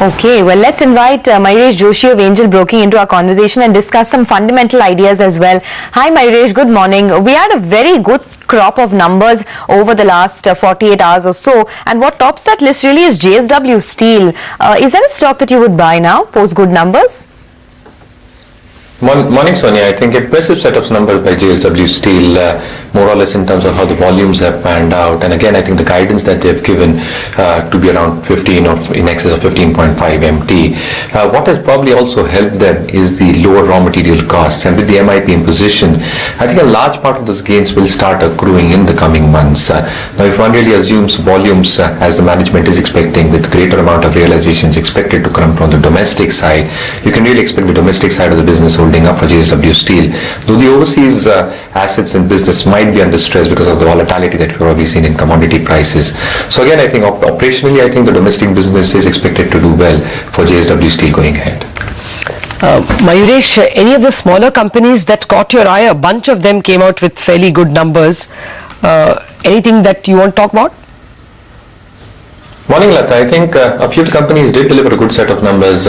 Okay, well, let's invite Mayuresh Joshi of Angel Broking into our conversation and discuss some fundamental ideas as well. Hi Mayuresh, good morning. We had a very good crop of numbers over the last 48 hours or so, and what tops that list really is JSW Steel. Is that a stock that you would buy now, post good numbers? Morning, Sonia. I think impressive set of numbers by JSW Steel, more or less in terms of how the volumes have panned out. And again, I think the guidance that they've given to be around 15 or in excess of 15.5 MT. What has probably also helped them is the lower raw material costs. And with the MIP imposition, I think a large part of those gains will start accruing in the coming months. Now, if one really assumes volumes, as the management is expecting, with greater amount of realizations expected to come from the domestic side, you can really expect the domestic side of the business up for JSW Steel, though the overseas assets and business might be under stress because of the volatility that we've already seen in commodity prices. So again, I think operationally, I think the domestic business is expected to do well for JSW Steel going ahead. Mayuresh, any of the smaller companies that caught your eye? A bunch of them came out with fairly good numbers. Anything that you want to talk about? Morning, Lata. I think a few companies did deliver a good set of numbers.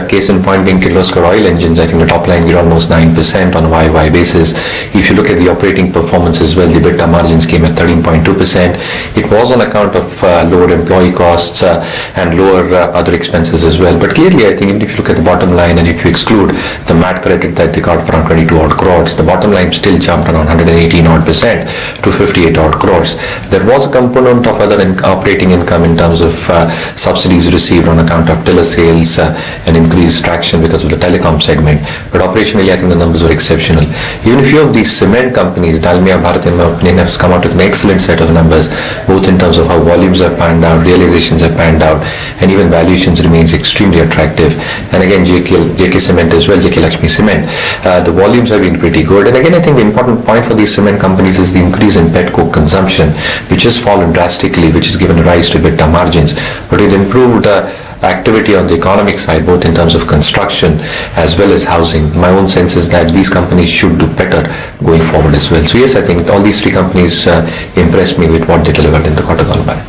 Case in point being Kirloskar Oil Engines. I think the top line grew almost 9% on a YY basis. If you look at the operating performance as well, the EBITDA margins came at 13.2%. It was on account of lower employee costs and lower other expenses as well. But clearly, I think even if you look at the bottom line and if you exclude the MAT credit that they got for around 22 odd crores, the bottom line still jumped around 118 odd percent to 58 odd crores. There was a component of other operating income in terms of subsidies received on account of tiller sales and increased traction because of the telecom segment. But operationally, I think the numbers were exceptional. Even a few of these cement companies, Dalmia Bharat, in my opinion, has come out with an excellent set of numbers, both in terms of how volumes have panned out, realizations have panned out, and even valuations remains extremely attractive. And again, JK Cement as well, JK Lakshmi Cement, the volumes have been pretty good. And again, I think the important point for these cement companies is the increase in pet coke consumption, which has fallen drastically, which has given rise to EBITDA margins. But it improved activity on the economic side, both in terms of construction as well as housing. My own sense is that these companies should do better going forward as well. So yes, I think all these three companies impressed me with what they delivered in the quarter gone by.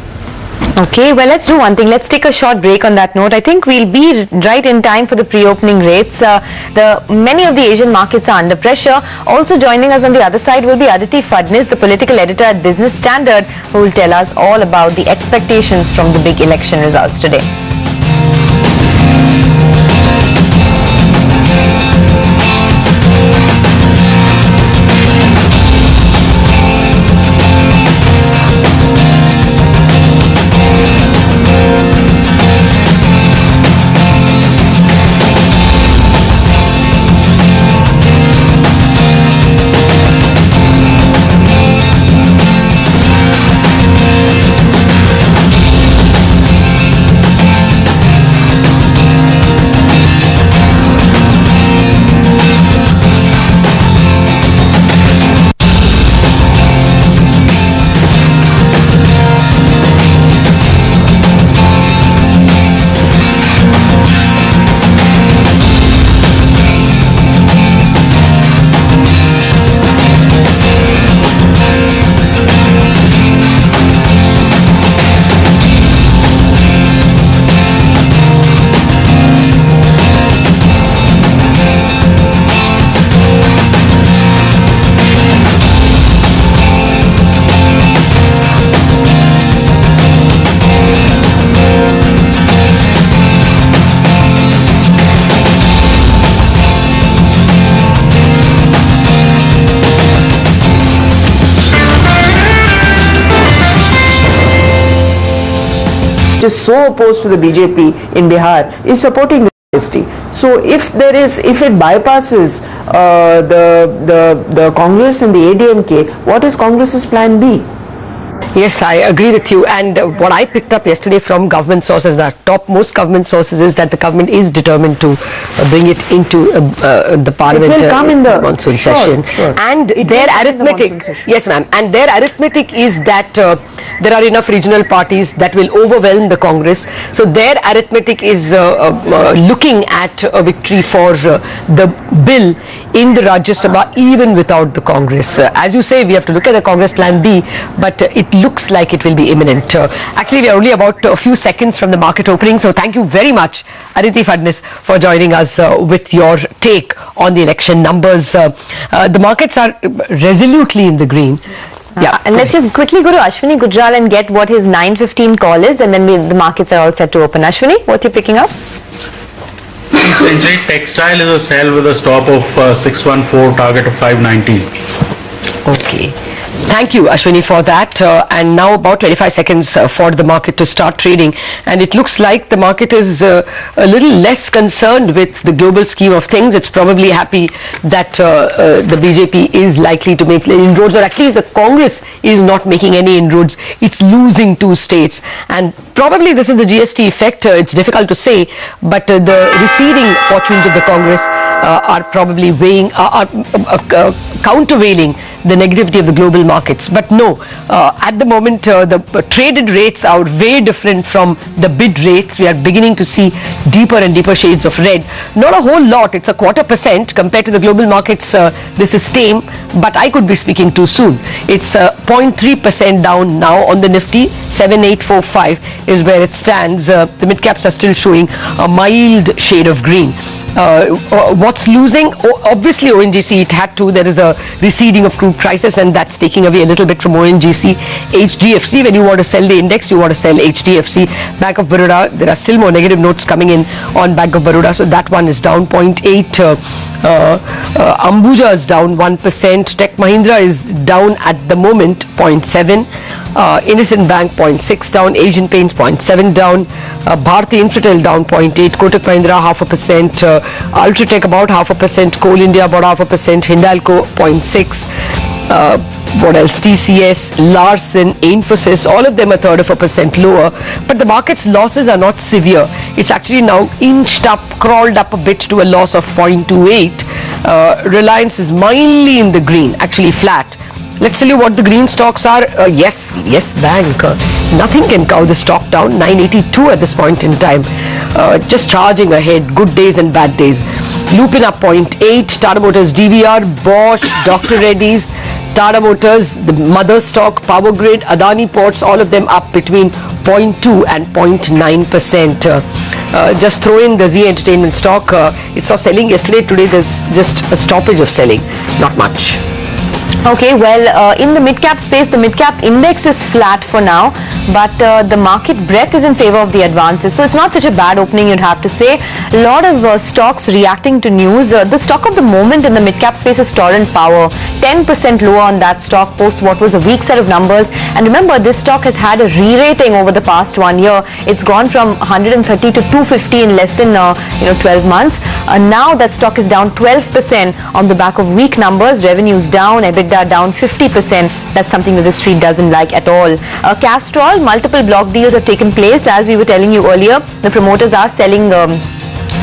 Okay, well, let's do one thing. Let's take a short break on that note. I think we'll be right in time for the pre-opening rates. Many of the Asian markets are under pressure. Also joining us on the other side will be Aditi Fadnis, the political editor at Business Standard, who will tell us all about the expectations from the big election results today. Is so opposed to the BJP in Bihar is supporting the GST. So if it bypasses the Congress and the ADMK, what is Congress's plan B? Yes, I agree with you. And what I picked up yesterday from government sources, the topmost government sources, is that the government is determined to bring it into the parliament it will come in the monsoon session. Sure. And their arithmetic, yes ma'am, and their arithmetic is that there are enough regional parties that will overwhelm the Congress. So their arithmetic is looking at a victory for the bill in the Rajya Sabha even without the Congress. As you say, we have to look at the Congress plan B, but it it looks like it will be imminent. Actually, we are only about a few seconds from the market opening, so thank you very much, Aditi Fadnis, for joining us with your take on the election numbers. The markets are resolutely in the green. Yeah, and let's just quickly go to Ashwini Gujral and get what his 9:15 call is, and then the markets are all set to open. Ashwini, what are you picking up? Century Textile is a sell with a stop of 614, target of 590. Okay. Thank you, Ashwini, for that. And now about 25 seconds for the market to start trading. And it looks like the market is a little less concerned with the global scheme of things. It's probably happy that the BJP is likely to make inroads, or at least the Congress is not making any inroads. It's losing 2 states. And probably this is the GST effect. It's difficult to say, but the receding fortunes of the Congress are probably countervailing the negativity of the global markets. But no, at the moment the traded rates are way different from the bid rates. We are beginning to see deeper and deeper shades of red. Not a whole lot, it's a 0.25% compared to the global markets. This is tame, but I could be speaking too soon. It's 0.3% down now on the Nifty. 7845 is where it stands. The mid caps are still showing a mild shade of green. What's losing? Obviously ONGC, it had to. There is a receding of crude prices, and that's taking away a little bit from ONGC. HDFC, when you want to sell the index, you want to sell HDFC. Bank of Baroda, there are still more negative notes coming in on Bank of Baroda, so that one is down 0.8. Ambuja is down 1%. Tech Mahindra is down at the moment 0.7. Innocent Bank 0.6 down. Asian Paints 0.7 down. Bharti Infratel down 0.8. Kotak Mahindra 0.5%. Ultratech about 0.5%. Coal India about 0.5%. Hindalco 0.6. What else? TCS, Larsen, Infosys, all of them 0.33% lower. But the market's losses are not severe. It's actually now inched up, crawled up a bit to a loss of 0.28. Reliance is mildly in the green, actually flat. Let's tell you what the green stocks are. Yes Bank. Nothing can cow the stock down. 982 at this point in time. Just charging ahead. Good days and bad days. Lupin up 0.8. Tata Motors, DVR, Bosch, Dr. Reddy's, Tata Motors, the mother stock, Power Grid, Adani Ports, all of them up between 0.2 and 0.9%. Just throw in the Z Entertainment stock. It saw selling yesterday. Today there's just a stoppage of selling. Not much. Okay, well, in the mid-cap space, the mid-cap index is flat for now, but the market breadth is in favor of the advances. So it's not such a bad opening, you'd have to say. A lot of stocks reacting to news. The stock of the moment in the mid-cap space is Torrent Power. 10% lower on that stock post what was a weak set of numbers. And remember, this stock has had a re-rating over the past 1 year. It's gone from 130 to 250 in less than 12 months. Now that stock is down 12% on the back of weak numbers. Revenues down, EBITDA down 50%. That's something that the street doesn't like at all. Castrol, multiple block deals have taken place. As we were telling you earlier, the promoters are selling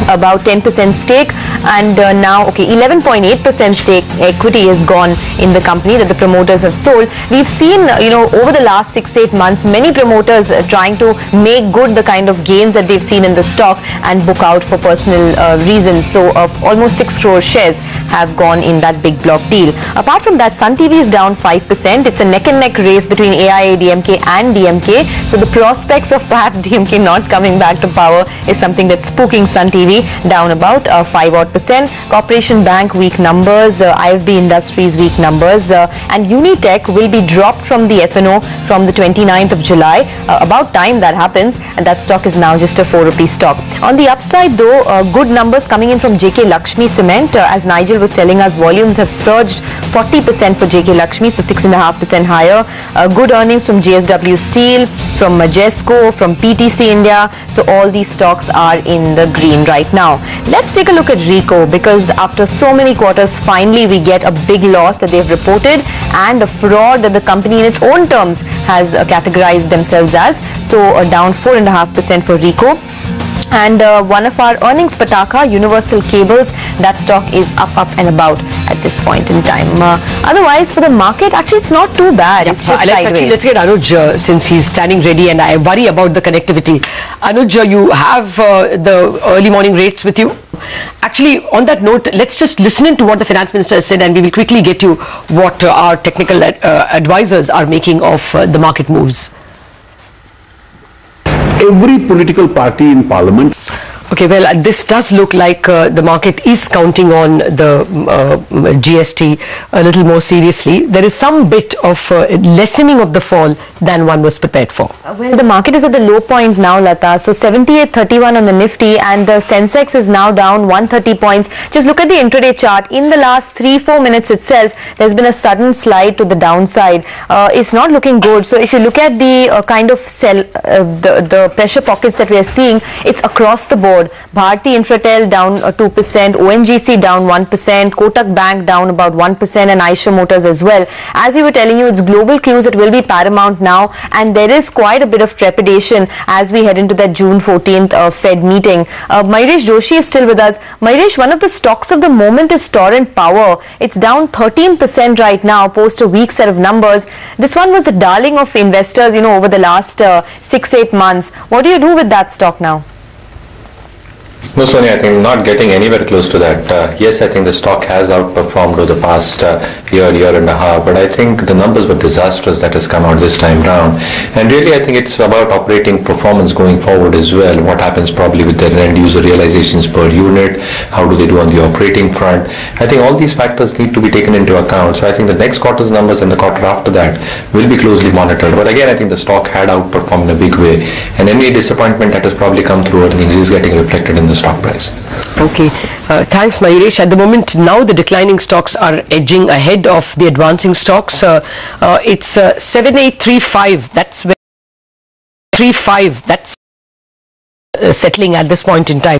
about 10% stake, and now 11.8% stake equity is gone in the company that the promoters have sold. We've seen over the last 6-8 months many promoters trying to make good the kind of gains that they've seen in the stock and book out for personal reasons. So almost 6 crore shares have gone in that big block deal. Apart from that, Sun TV is down 5%. It's a neck and neck race between AIADMK and DMK. So the prospects of perhaps DMK not coming back to power is something that's spooking Sun TV, down about 5%. Corporation Bank weak numbers, IFB Industries weak numbers, and Unitech will be dropped from the FNO from the 29th of July. About time that happens, and that stock is now just a 4 rupee stock. On the upside though, good numbers coming in from JK Lakshmi Cement. As Nigel was telling us, volumes have surged 40% for JK Lakshmi, so 6.5% higher. Good earnings from JSW Steel, from Majesco, from PTC India. So all these stocks are in the green right now. Let's take a look at Rico, because after so many quarters, finally we get a big loss that they've reported and a fraud that the company in its own terms has categorized themselves as. So down 4.5% for Rico. And one of our earnings, Pataka, Universal Cables, that stock is up and about at this point in time. Otherwise, for the market, actually it's not too bad. It's just sideways. Let's get Anuj since he's standing ready, and I worry about the connectivity. Anuj, you have the early morning rates with you. Actually, Actually, on that note, let's just listen in to what the finance minister said, and we will quickly get you what our technical advisors are making of the market moves. Every political party in parliament. Okay, well, this does look like the market is counting on the GST a little more seriously. There is some bit of lessening of the fall than one was prepared for. Well, the market is at the low point now, Lata. So 78.31 on the Nifty, and the Sensex is now down 130 points. Just look at the intraday chart. In the last 3-4 minutes itself, there's been a sudden slide to the downside. It's not looking good. So if you look at the kind of the pressure pockets that we are seeing, it's across the board. Bharti Infratel down 2%, ONGC down 1%, Kotak Bank down about 1%, and Eicher Motors as well. As we were telling you, it's global cues that will be paramount now, and there is quite a bit of trepidation as we head into that June 14th Fed meeting. Mayuresh Joshi is still with us. Mayuresh, one of the stocks of the moment is Torrent Power. It's down 13% right now post a weak set of numbers. This one was the darling of investors, over the last 6-8 months. What do you do with that stock now? No, Sonia, I think not getting anywhere close to that. Yes, I think the stock has outperformed over the past year and a half, but I think the numbers were disastrous that has come out this time round. And really, I think it's about operating performance going forward as well. What happens probably with their end user realizations per unit? How do they do on the operating front? I think all these factors need to be taken into account. So I think the next quarter's numbers and the quarter after that will be closely monitored. But again, I think the stock had outperformed in a big way. And any disappointment that has probably come through earnings is getting reflected in the stock price. Okay, thanks Mayuresh. At the moment now the declining stocks are edging ahead of the advancing stocks. It's 7835, that's where 35, that's settling at this point in time.